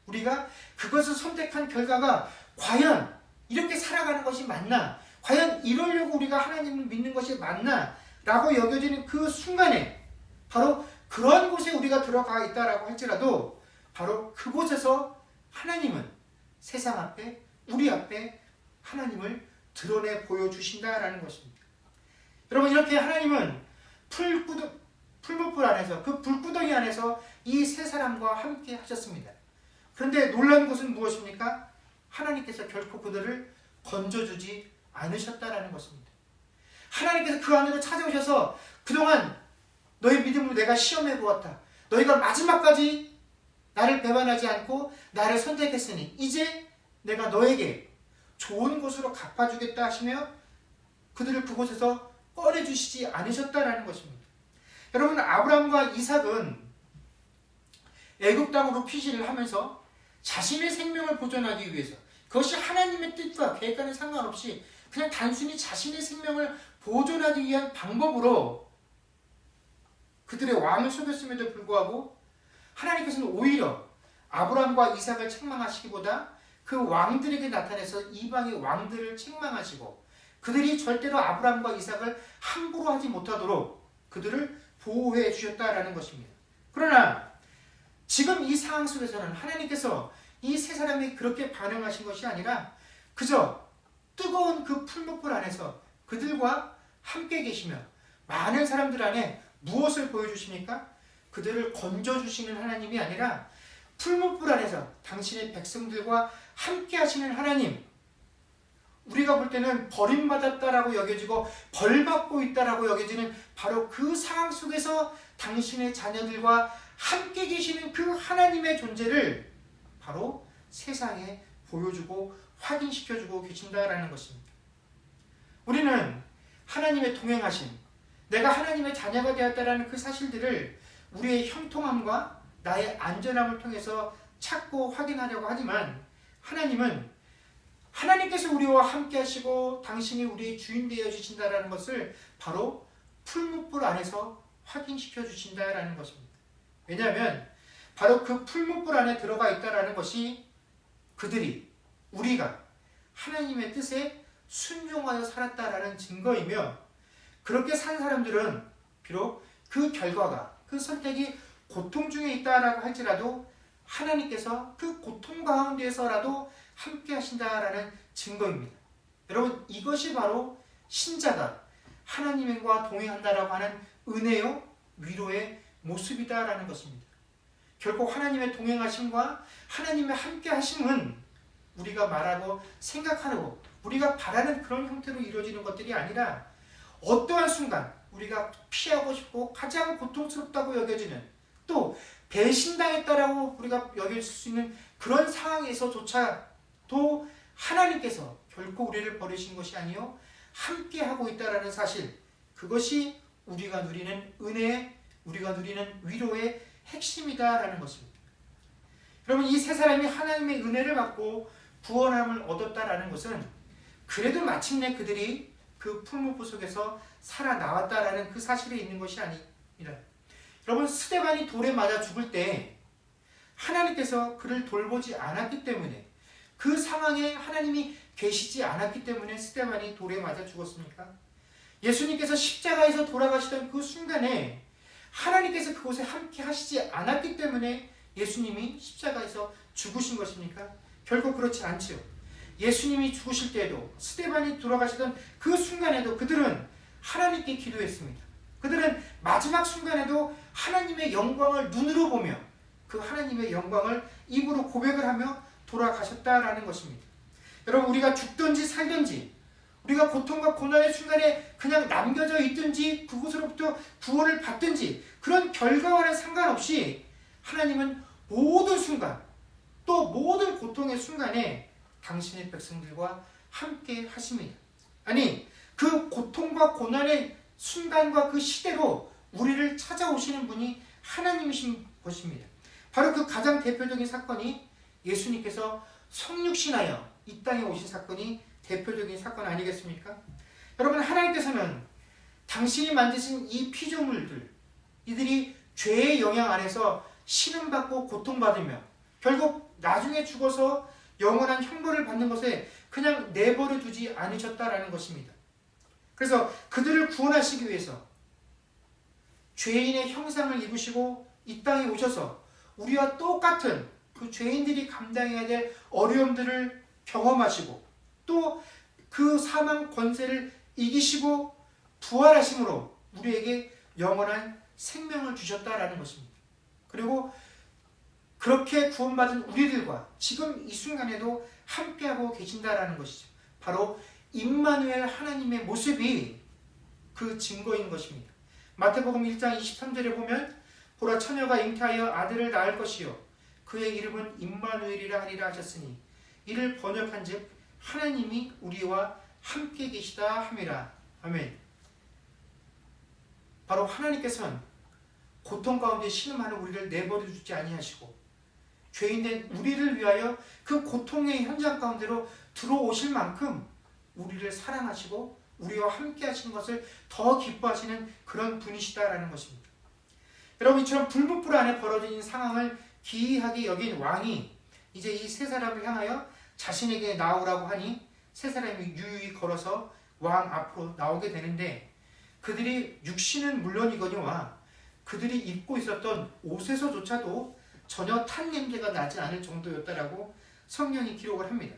우리가 그것을 선택한 결과가 과연 이렇게 살아가는 것이 맞나? 과연 이러려고 우리가 하나님을 믿는 것이 맞나? 라고 여겨지는 그 순간에 바로 그런 곳에 우리가 들어가 있다라고 할지라도 바로 그곳에서 하나님은 세상 앞에 우리 앞에 하나님을 드러내 보여주신다라는 것입니다. 여러분, 이렇게 하나님은 풀문불 안에서 그 불구덩이 안에서 이 세 사람과 함께 하셨습니다. 그런데 놀라운 것은 무엇입니까? 하나님께서 결코 그들을 건져주지 않으셨다라는 것입니다. 하나님께서 그 안으로 찾아오셔서 그동안 너희 믿음으로 내가 시험해 보았다. 너희가 마지막까지 나를 배반하지 않고 나를 선택했으니 이제 내가 너에게 좋은 곳으로 갚아주겠다 하시며 그들을 그곳에서 꺼내주시지 않으셨다라는 것입니다. 여러분, 아브라함과 이삭은 애굽 땅으로 피신을 하면서 자신의 생명을 보존하기 위해서 그것이 하나님의 뜻과 계획과는 상관없이 그냥 단순히 자신의 생명을 보존하기 위한 방법으로 그들의 왕을 속였음에도 불구하고 하나님께서는 오히려 아브라함과 이삭을 책망하시기보다 그 왕들에게 나타내서 이방의 왕들을 책망하시고 그들이 절대로 아브라함과 이삭을 함부로 하지 못하도록 그들을 보호해 주셨다라는 것입니다. 그러나 지금 이 상황 속에서는 하나님께서 이 세 사람이 그렇게 반응하신 것이 아니라 그저 뜨거운 그 풀문불 안에서 그들과 함께 계시며 많은 사람들 안에 무엇을 보여주십니까? 그들을 건져주시는 하나님이 아니라 풀문불 안에서 당신의 백성들과 함께 하시는 하나님, 우리가 볼 때는 버림받았다라고 여겨지고 벌받고 있다라고 여겨지는 바로 그 상황 속에서 당신의 자녀들과 함께 계시는 그 하나님의 존재를 바로 세상에 보여주고 확인시켜주고 계신다라는 것입니다. 우리는 하나님의 동행하심, 내가 하나님의 자녀가 되었다라는 그 사실들을 우리의 형통함과 나의 안전함을 통해서 찾고 확인하려고 하지만 하나님은 하나님께서 우리와 함께 하시고 당신이 우리의 주인 되어 주신다라는 것을 바로 풀문불 안에서 확인시켜 주신다라는 것입니다. 왜냐하면 바로 그 풀문불 안에 들어가 있다라는 것이 그들이 우리가 하나님의 뜻에 순종하여 살았다라는 증거이며 그렇게 산 사람들은 비록 그 결과가 그 선택이 고통 중에 있다라고 할지라도 하나님께서 그 고통 가운데에서라도 함께 하신다라는 증거입니다. 여러분, 이것이 바로 신자가 하나님과 동행한다라고 하는 은혜요 위로의 모습이다라는 것입니다. 결국 하나님의 동행하심과 하나님의 함께하심은 우리가 말하고 생각하고 우리가 바라는 그런 형태로 이루어지는 것들이 아니라 어떠한 순간 우리가 피하고 싶고 가장 고통스럽다고 여겨지는, 또 배신당했다라고 우리가 여길 수 있는 그런 상황에서조차도 하나님께서 결코 우리를 버리신 것이 아니요 함께하고 있다라는 사실, 그것이 우리가 누리는 은혜, 우리가 누리는 위로의 핵심이다라는 것입니다. 여러분, 이 세 사람이 하나님의 은혜를 받고 구원함을 얻었다라는 것은 그래도 마침내 그들이 그 풀무불 속에서 살아나왔다라는 그 사실에 있는 것이 아닙니다. 여러분, 스데반이 돌에 맞아 죽을 때 하나님께서 그를 돌보지 않았기 때문에, 그 상황에 하나님이 계시지 않았기 때문에 스데반이 돌에 맞아 죽었습니까? 예수님께서 십자가에서 돌아가시던 그 순간에 하나님께서 그곳에 함께 하시지 않았기 때문에 예수님이 십자가에서 죽으신 것입니까? 결국 그렇지 않지요. 예수님이 죽으실 때에도, 스데반이 돌아가시던 그 순간에도 그들은 하나님께 기도했습니다. 그들은 마지막 순간에도 하나님의 영광을 눈으로 보며 그 하나님의 영광을 입으로 고백을 하며 돌아가셨다라는 것입니다. 여러분, 우리가 죽든지 살든지, 우리가 고통과 고난의 순간에 그냥 남겨져 있든지 그곳으로부터 구원을 받든지, 그런 결과와는 상관없이 하나님은 모든 순간, 또 모든 고통의 순간에 당신의 백성들과 함께 하십니다. 아니, 그 고통과 고난의 순간과 그 시대로 우리를 찾아오시는 분이 하나님이신 것입니다. 바로 그 가장 대표적인 사건이 예수님께서 성육신하여 이 땅에 오신 사건이 대표적인 사건 아니겠습니까? 여러분, 하나님께서는 당신이 만드신 이 피조물들, 이들이 죄의 영향 안에서 신음받고 고통받으며 결국 나중에 죽어서 영원한 형벌을 받는 것에 그냥 내버려 두지 않으셨다라는 것입니다. 그래서 그들을 구원하시기 위해서 죄인의 형상을 입으시고 이 땅에 오셔서 우리와 똑같은 그 죄인들이 감당해야 될 어려움들을 경험하시고, 또 그 사망 권세를 이기시고 부활하심으로 우리에게 영원한 생명을 주셨다라는 것입니다. 그리고 그렇게 구원받은 우리들과 지금 이 순간에도 함께하고 계신다라는 것이죠. 바로 임마누엘 하나님의 모습이 그 증거인 것입니다. 마태복음 1장 23절에 보면, 보라, 처녀가 잉태하여 아들을 낳을 것이요 그의 이름은 임마누엘이라 하리라 하셨으니 이를 번역한즉 하나님이 우리와 함께 계시다 함이라. 아멘. 바로 하나님께서는 고통 가운데 신음하는 우리를 내버려 두지 아니하시고 죄인된 우리를 위하여 그 고통의 현장 가운데로 들어오실 만큼 우리를 사랑하시고 우리와 함께 하시는 것을 더 기뻐하시는 그런 분이시다라는 것입니다. 여러분, 이처럼 불무불 안에 벌어진 상황을 기이하게 여긴 왕이 이제 이 세 사람을 향하여 자신에게 나오라고 하니 세 사람이 유유히 걸어서 왕 앞으로 나오게 되는데, 그들이 육신은 물론이거니와 그들이 입고 있었던 옷에서조차도 전혀 탄 냄새가 나지 않을 정도였다라고 성경이 기록을 합니다.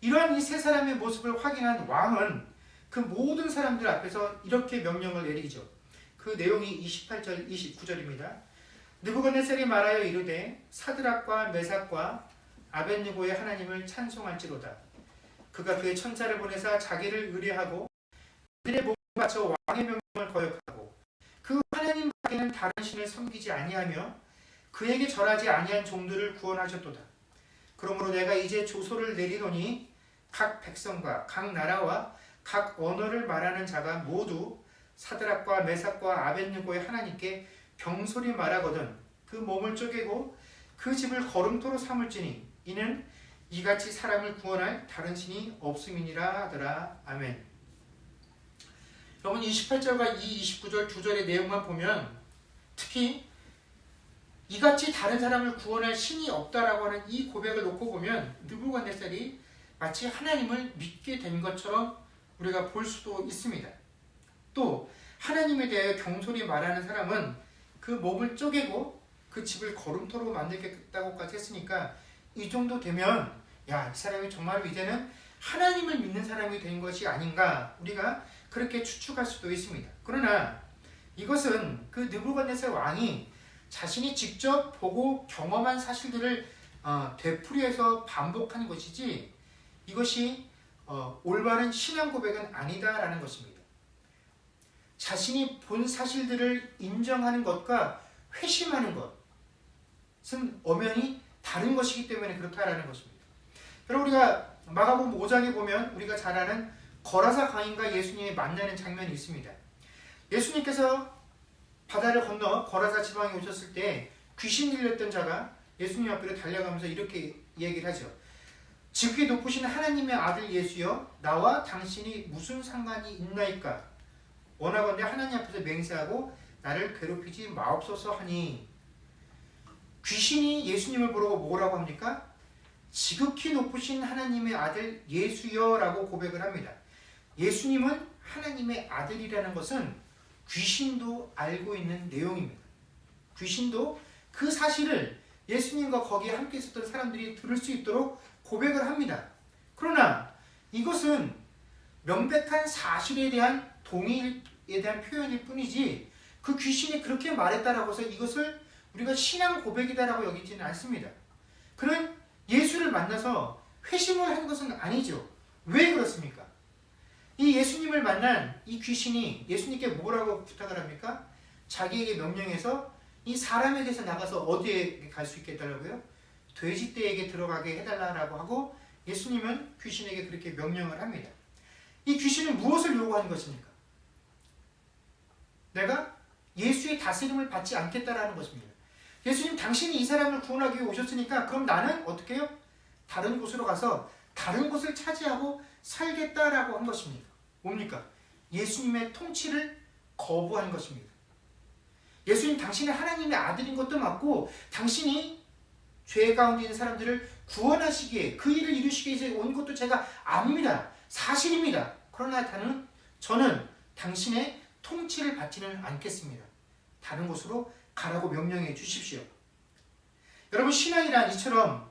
이러한 이 세 사람의 모습을 확인한 왕은 그 모든 사람들 앞에서 이렇게 명령을 내리죠. 그 내용이 28절 29절입니다. 느부갓네살이 말하여 이르되 사드락과 메삭과 아벳느고의 하나님을 찬송할지로다. 그가 그의 천사를 보내사 자기를 의뢰하고 그들의 몸을 바쳐 왕의 명령을 거역하고 그 하나님 밖에는 다른 신을 섬기지 아니하며 그에게 절하지 아니한 종들을 구원하셨도다. 그러므로 내가 이제 조소를 내리노니 각 백성과 각 나라와 각 언어를 말하는 자가 모두 사드락과 메삭과 아벳느고의 하나님께 경솔히 말하거든 그 몸을 쪼개고 그 집을 거름토로 삼을지니 이는 이같이 사람을 구원할 다른 신이 없음이니라 하더라. 아멘. 여러분, 28절과 29절 두 절의 내용만 보면, 특히 이같이 다른 사람을 구원할 신이 없다라고 하는 이 고백을 놓고 보면 느부갓네살이 마치 하나님을 믿게 된 것처럼 우리가 볼 수도 있습니다. 또 하나님에 대하여 경솔히 말하는 사람은 그 몸을 쪼개고 그 집을 거름토로 만들겠다고까지 했으니까 이 정도 되면 야, 이 사람이 정말 이제는 하나님을 믿는 사람이 된 것이 아닌가 우리가 그렇게 추측할 수도 있습니다. 그러나 이것은 그 느부갓네살 왕이 자신이 직접 보고 경험한 사실들을 되풀이해서 반복한 것이지 이것이 올바른 신앙 고백은 아니다라는 것입니다. 자신이 본 사실들을 인정하는 것과 회심하는 것은 엄연히 다른 것이기 때문에 그렇다라는 것입니다. 여러분 우리가 마가복음 5장에 보면 우리가 잘 아는 거라사 강인과 예수님이 만나는 장면이 있습니다. 예수님께서 바다를 건너 거라사 지방에 오셨을 때 귀신 들렸던 자가 예수님 앞으로 달려가면서 이렇게 얘기를 하죠. 지극히 높으신 하나님의 아들 예수여 나와 당신이 무슨 상관이 있나이까 원하건대 하나님 앞에서 맹세하고 나를 괴롭히지 마옵소서 하니 귀신이 예수님을 보고 뭐라고 합니까? 지극히 높으신 하나님의 아들 예수여라고 고백을 합니다. 예수님은 하나님의 아들이라는 것은 귀신도 알고 있는 내용입니다. 귀신도 그 사실을 예수님과 거기에 함께 있었던 사람들이 들을 수 있도록 고백을 합니다. 그러나 이것은 명백한 사실에 대한 동의에 대한 표현일 뿐이지 그 귀신이 그렇게 말했다라고 해서 이것을 우리가 신앙 고백이다라고 여기지는 않습니다. 그는 예수를 만나서 회심을 한 것은 아니죠. 왜 그렇습니까? 이 예수님을 만난 이 귀신이 예수님께 뭐라고 부탁을 합니까? 자기에게 명령해서 이 사람에게서 나가서 어디에 갈 수 있게 해달라고요? 돼지떼에게 들어가게 해달라고 하고 예수님은 귀신에게 그렇게 명령을 합니다. 이 귀신은 무엇을 요구하는 것입니까? 내가 예수의 다스림을 받지 않겠다라는 것입니다. 예수님 당신이 이 사람을 구원하기 위해 오셨으니까 그럼 나는 어떻게 해요? 다른 곳으로 가서 다른 곳을 차지하고 살겠다라고 한 것입니다. 뭡니까? 예수님의 통치를 거부한 것입니다. 예수님 당신이 하나님의 아들인 것도 맞고 당신이 죄 가운데 있는 사람들을 구원하시기에 그 일을 이루시기 위해 온 것도 제가 압니다. 사실입니다. 그러나 저는 당신의 통치를 받지는 않겠습니다. 다른 곳으로 가라고 명령해 주십시오. 여러분 신앙이란 이처럼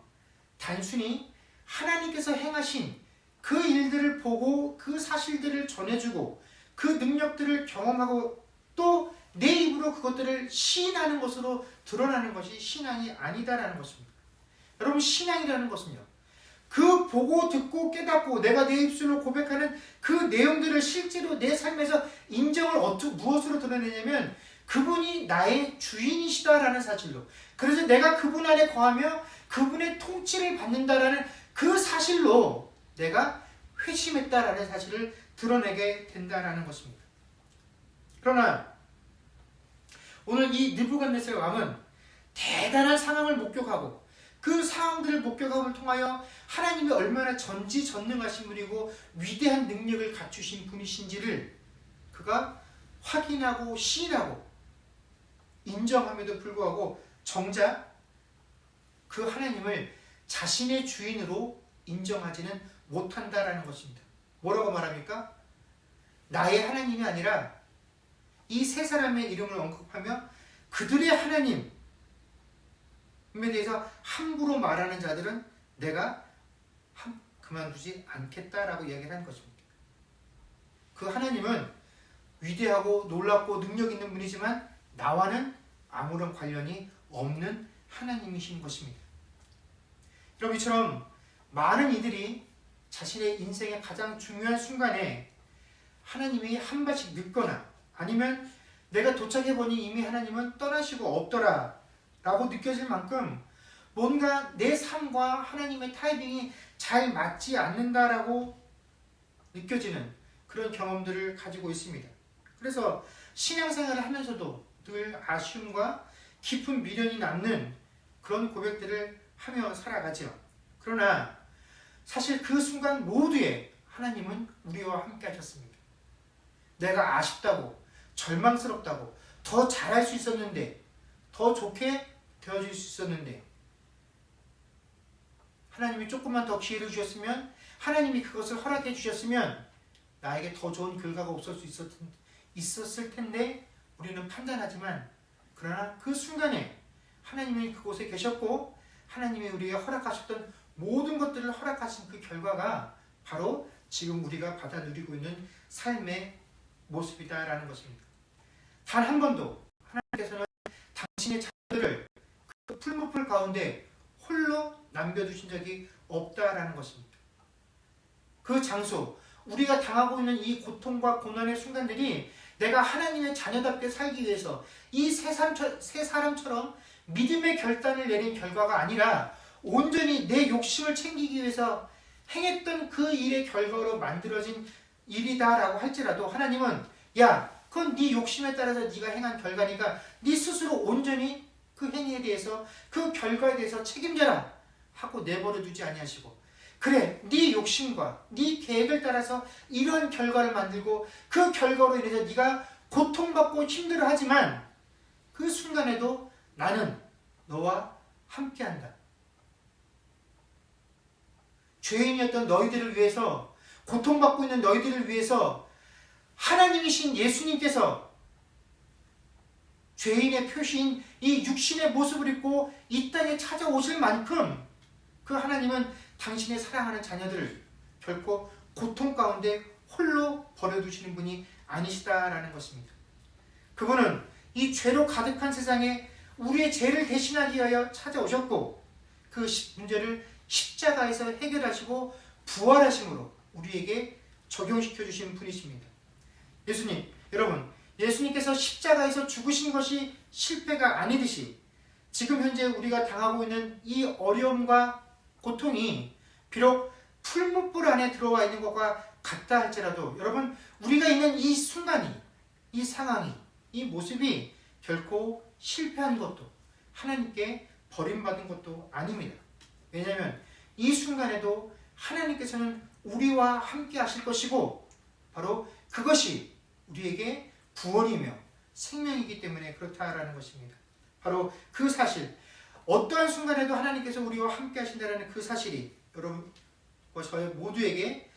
단순히 하나님께서 행하신 그 일들을 보고 그 사실들을 전해주고 그 능력들을 경험하고 또 내 입으로 그것들을 시인하는 것으로 드러나는 것이 신앙이 아니다라는 것입니다. 여러분 신앙이라는 것은요. 그 보고 듣고 깨닫고 내가 내 입술로 고백하는 그 내용들을 실제로 내 삶에서 인정을 무엇으로 드러내냐면 그분이 나의 주인이시다라는 사실로 그래서 내가 그분 안에 거하며 그분의 통치를 받는다라는 그 사실로 내가 회심했다라는 사실을 드러내게 된다라는 것입니다. 그러나 오늘 이 느부갓네살 왕은 대단한 상황을 목격하고 그 상황들을 목격함을 통하여 하나님이 얼마나 전지전능하신 분이고 위대한 능력을 갖추신 분이신지를 그가 확인하고 시인하고 인정함에도 불구하고 정작 그 하나님을 자신의 주인으로 인정하지는 못한다라는 것입니다. 뭐라고 말합니까? 나의 하나님이 아니라 이 세 사람의 이름을 언급하며 그들의 하나님에 대해서 함부로 말하는 자들은 내가 그만두지 않겠다라고 이야기를 한 것입니다. 그 하나님은 위대하고 놀랍고 능력 있는 분이지만 나와는 아무런 관련이 없는 하나님이신 것입니다. 여러분 이처럼 많은 이들이 자신의 인생의 가장 중요한 순간에 하나님이 한 발씩 늦거나 아니면 내가 도착해보니 이미 하나님은 떠나시고 없더라 라고 느껴질 만큼 뭔가 내 삶과 하나님의 타이밍이 잘 맞지 않는다라고 느껴지는 그런 경험들을 가지고 있습니다. 그래서 신앙생활을 하면서도 늘 아쉬움과 깊은 미련이 남는 그런 고백들을 하며 살아가죠. 그러나 사실 그 순간 모두에 하나님은 우리와 함께 하셨습니다. 내가 아쉽다고 절망스럽다고 더 잘할 수 있었는데 더 좋게 되어줄 수 있었는데 하나님이 조금만 더 기회를 주셨으면 하나님이 그것을 허락해 주셨으면 나에게 더 좋은 결과가 있었을 텐데 우리는 판단하지만 그러나 그 순간에 하나님이 그곳에 계셨고 하나님이 우리에게 허락하셨던 모든 것들을 허락하신 그 결과가 바로 지금 우리가 받아 누리고 있는 삶의 모습이다라는 것입니다. 단 한 번도 하나님께서는 당신의 자녀들을 그 풀무불 가운데 홀로 남겨두신 적이 없다라는 것입니다. 그 장소, 우리가 당하고 있는 이 고통과 고난의 순간들이 내가 하나님의 자녀답게 살기 위해서 이 세 사람처럼 믿음의 결단을 내린 결과가 아니라 온전히 내 욕심을 챙기기 위해서 행했던 그 일의 결과로 만들어진 일이다라고 할지라도 하나님은 야, 그건 네 욕심에 따라서 네가 행한 결과니까 네 스스로 온전히 그 행위에 대해서 그 결과에 대해서 책임져라 하고 내버려 두지 아니하시고 그래, 네 욕심과 네 계획을 따라서 이러한 결과를 만들고 그 결과로 인해서 네가 고통받고 힘들어하지만 그 순간에도 나는 너와 함께한다. 죄인이었던 너희들을 위해서, 고통받고 있는 너희들을 위해서 하나님이신 예수님께서 죄인의 표시인 이 육신의 모습을 입고 이 땅에 찾아오실 만큼 그 하나님은 당신의 사랑하는 자녀들을 결코 고통 가운데 홀로 버려두시는 분이 아니시다라는 것입니다. 그분은 이 죄로 가득한 세상에 우리의 죄를 대신하기 위하여 찾아오셨고 그 문제를 십자가에서 해결하시고 부활하심으로 우리에게 적용시켜 주신 분이십니다. 예수님, 여러분, 예수님께서 십자가에서 죽으신 것이 실패가 아니듯이 지금 현재 우리가 당하고 있는 이 어려움과 고통이 비록 풀무불 안에 들어와 있는 것과 같다 할지라도 여러분, 우리가 있는 이 순간이, 이 상황이, 이 모습이 결코 실패한 것도 하나님께 버림받은 것도 아닙니다. 왜냐하면 이 순간에도 하나님께서는 우리와 함께 하실 것이고 바로 그것이 우리에게 구원이며 생명이기 때문에 그렇다라는 것입니다. 바로 그 사실, 어떠한 순간에도 하나님께서 우리와 함께 하신다는 그 사실이 여러분과 저희 모두에게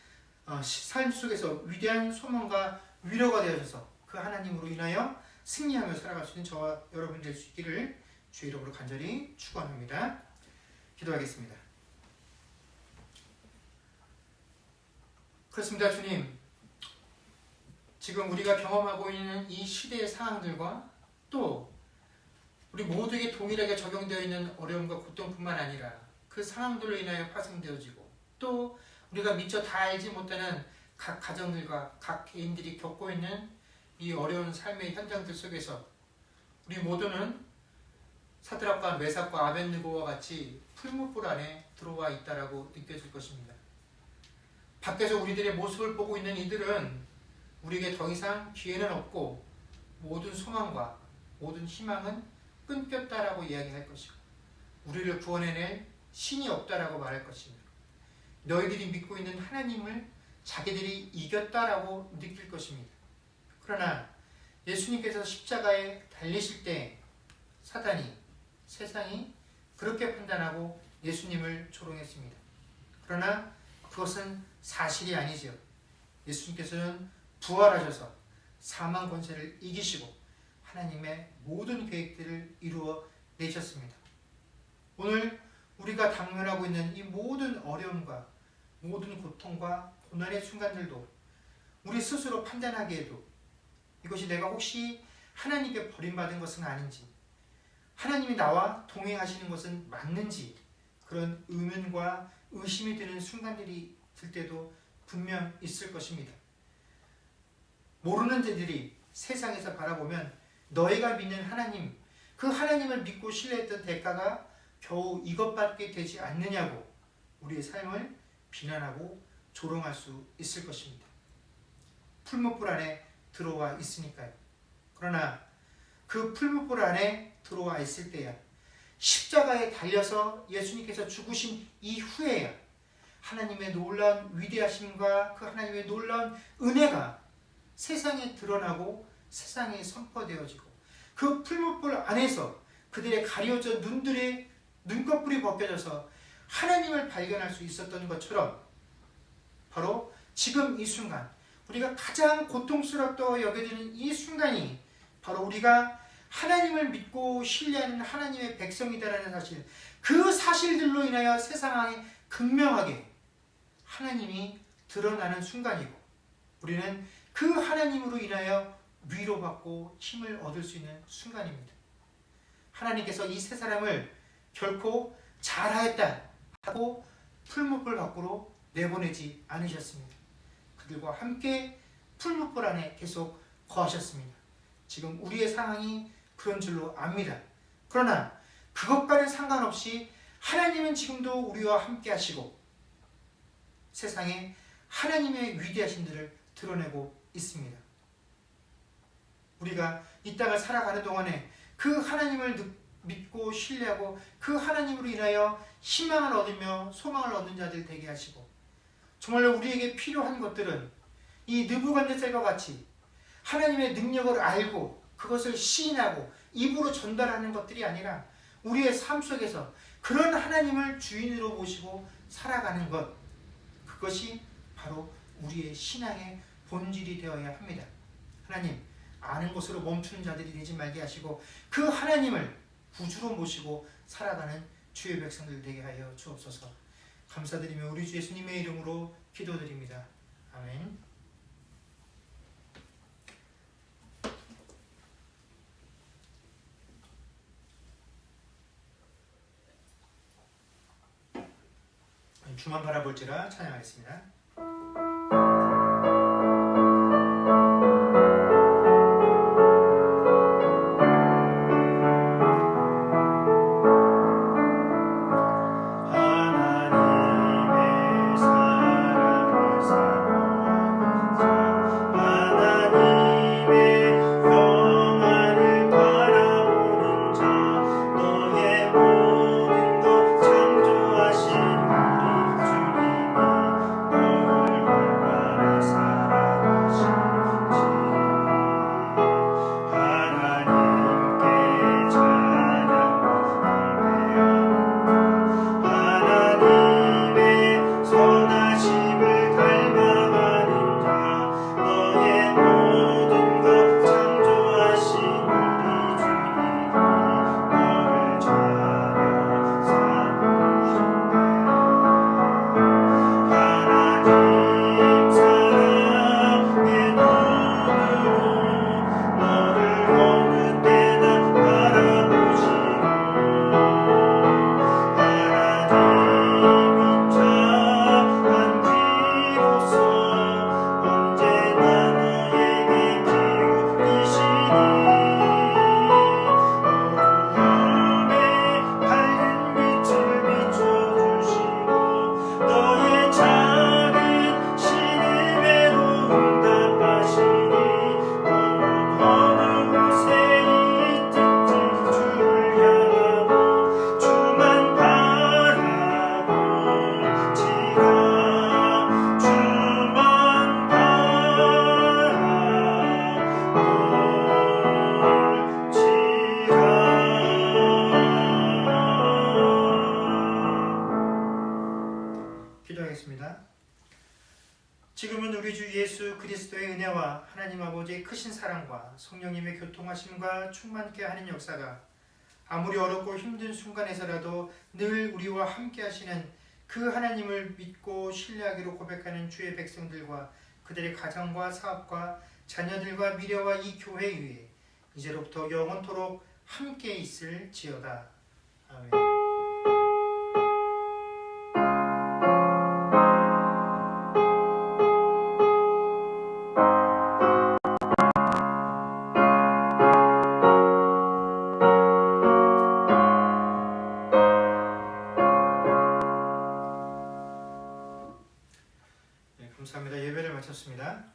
삶 속에서 위대한 소망과 위로가 되어져서 그 하나님으로 인하여 승리하며 살아갈 수 있는 저와 여러분 될 수 있기를 주의 이름으로 간절히 축원합니다. 기도하겠습니다. 그렇습니다. 주님, 지금 우리가 경험하고 있는 이 시대의 상황들과 또 우리 모두에게 동일하게 적용되어 있는 어려움과 고통뿐만 아니라 그 상황들로 인하여 파생되어지고 또 우리가 미처 다 알지 못하는 각 가정들과 각 개인들이 겪고 있는 이 어려운 삶의 현장들 속에서 우리 모두는 사드락과 메삭과 아벳느고와 같이 풀무불 안에 들어와 있다라고 느껴질 것입니다. 밖에서 우리들의 모습을 보고 있는 이들은 우리에게 더 이상 기회는 없고 모든 소망과 모든 희망은 끊겼다라고 이야기할 것이고 우리를 구원해낼 신이 없다라고 말할 것입니다. 너희들이 믿고 있는 하나님을 자기들이 이겼다라고 느낄 것입니다. 그러나 예수님께서 십자가에 달리실 때 사단이, 세상이 그렇게 판단하고 예수님을 조롱했습니다. 그러나 그것은 사실이 아니죠. 예수님께서는 부활하셔서 사망 권세를 이기시고 하나님의 모든 계획들을 이루어 내셨습니다. 오늘 우리가 당면하고 있는 이 모든 어려움과 모든 고통과 고난의 순간들도 우리 스스로 판단하기에도 이것이 내가 혹시 하나님께 버림받은 것은 아닌지, 하나님이 나와 동행하시는 것은 맞는지 그런 의문과 의심이 드는 순간들이 들 때도 분명 있을 것입니다. 모르는 자들이 세상에서 바라보면 너희가 믿는 하나님, 그 하나님을 믿고 신뢰했던 대가가 겨우 이것밖에 되지 않느냐고 우리의 삶을 비난하고 조롱할 수 있을 것입니다. 풀무불 안에 들어와 있으니까요. 그러나 그 풀무불 안에 들어와 있을 때야, 십자가에 달려서 예수님께서 죽으신 이후에야 하나님의 놀라운 위대하심과 그 하나님의 놀라운 은혜가 세상에 드러나고 세상에 선포되어지고 그 풀무불 안에서 그들의 가려져 눈들의 눈꺼풀이 벗겨져서 하나님을 발견할 수 있었던 것처럼 바로 지금 이 순간 우리가 가장 고통스럽다고 여겨지는 이 순간이 바로 우리가 하나님을 믿고 신뢰하는 하나님의 백성이다라는 사실, 그 사실들로 인하여 세상에 극명하게 하나님이 드러나는 순간이고 우리는 그 하나님으로 인하여 위로받고 힘을 얻을 수 있는 순간입니다. 하나님께서 이 세 사람을 결코 잘하였다 하고 풀무불 밖으로 내보내지 않으셨습니다. 그들과 함께 풀무불 안에 계속 거하셨습니다. 지금 우리의 상황이 그런 줄로 압니다. 그러나 그것과는 상관없이 하나님은 지금도 우리와 함께 하시고 세상에 하나님의 위대하심들을 드러내고 있습니다. 우리가 이 땅을 살아가는 동안에 그 하나님을 믿고 신뢰하고 그 하나님으로 인하여 희망을 얻으며 소망을 얻는 자들 되게 하시고 정말로 우리에게 필요한 것들은 이 느부갓네살과 같이 하나님의 능력을 알고 그것을 시인하고 입으로 전달하는 것들이 아니라 우리의 삶 속에서 그런 하나님을 주인으로 모시고 살아가는 것, 그것이 바로 우리의 신앙의 본질이 되어야 합니다. 하나님, 아는 것으로 멈추는 자들이 되지 말게 하시고 그 하나님을 구주로 모시고 살아가는 주의 백성들 되게 하여 주옵소서. 감사드리며 우리 주 예수님의 이름으로 기도드립니다. 아멘. 주만 바라볼지라 찬양하겠습니다. 지금은 우리 주 예수 그리스도의 은혜와 하나님 아버지의 크신 사랑과 성령님의 교통하심과 충만케 하는 역사가 아무리 어렵고 힘든 순간에서라도 늘 우리와 함께 하시는 그 하나님을 믿고 신뢰하기로 고백하는 주의 백성들과 그들의 가정과 사업과 자녀들과 미래와 이 교회 위에 이제로부터 영원토록 함께 있을지어다. 아멘. 감사합니다. 예배를 마쳤습니다.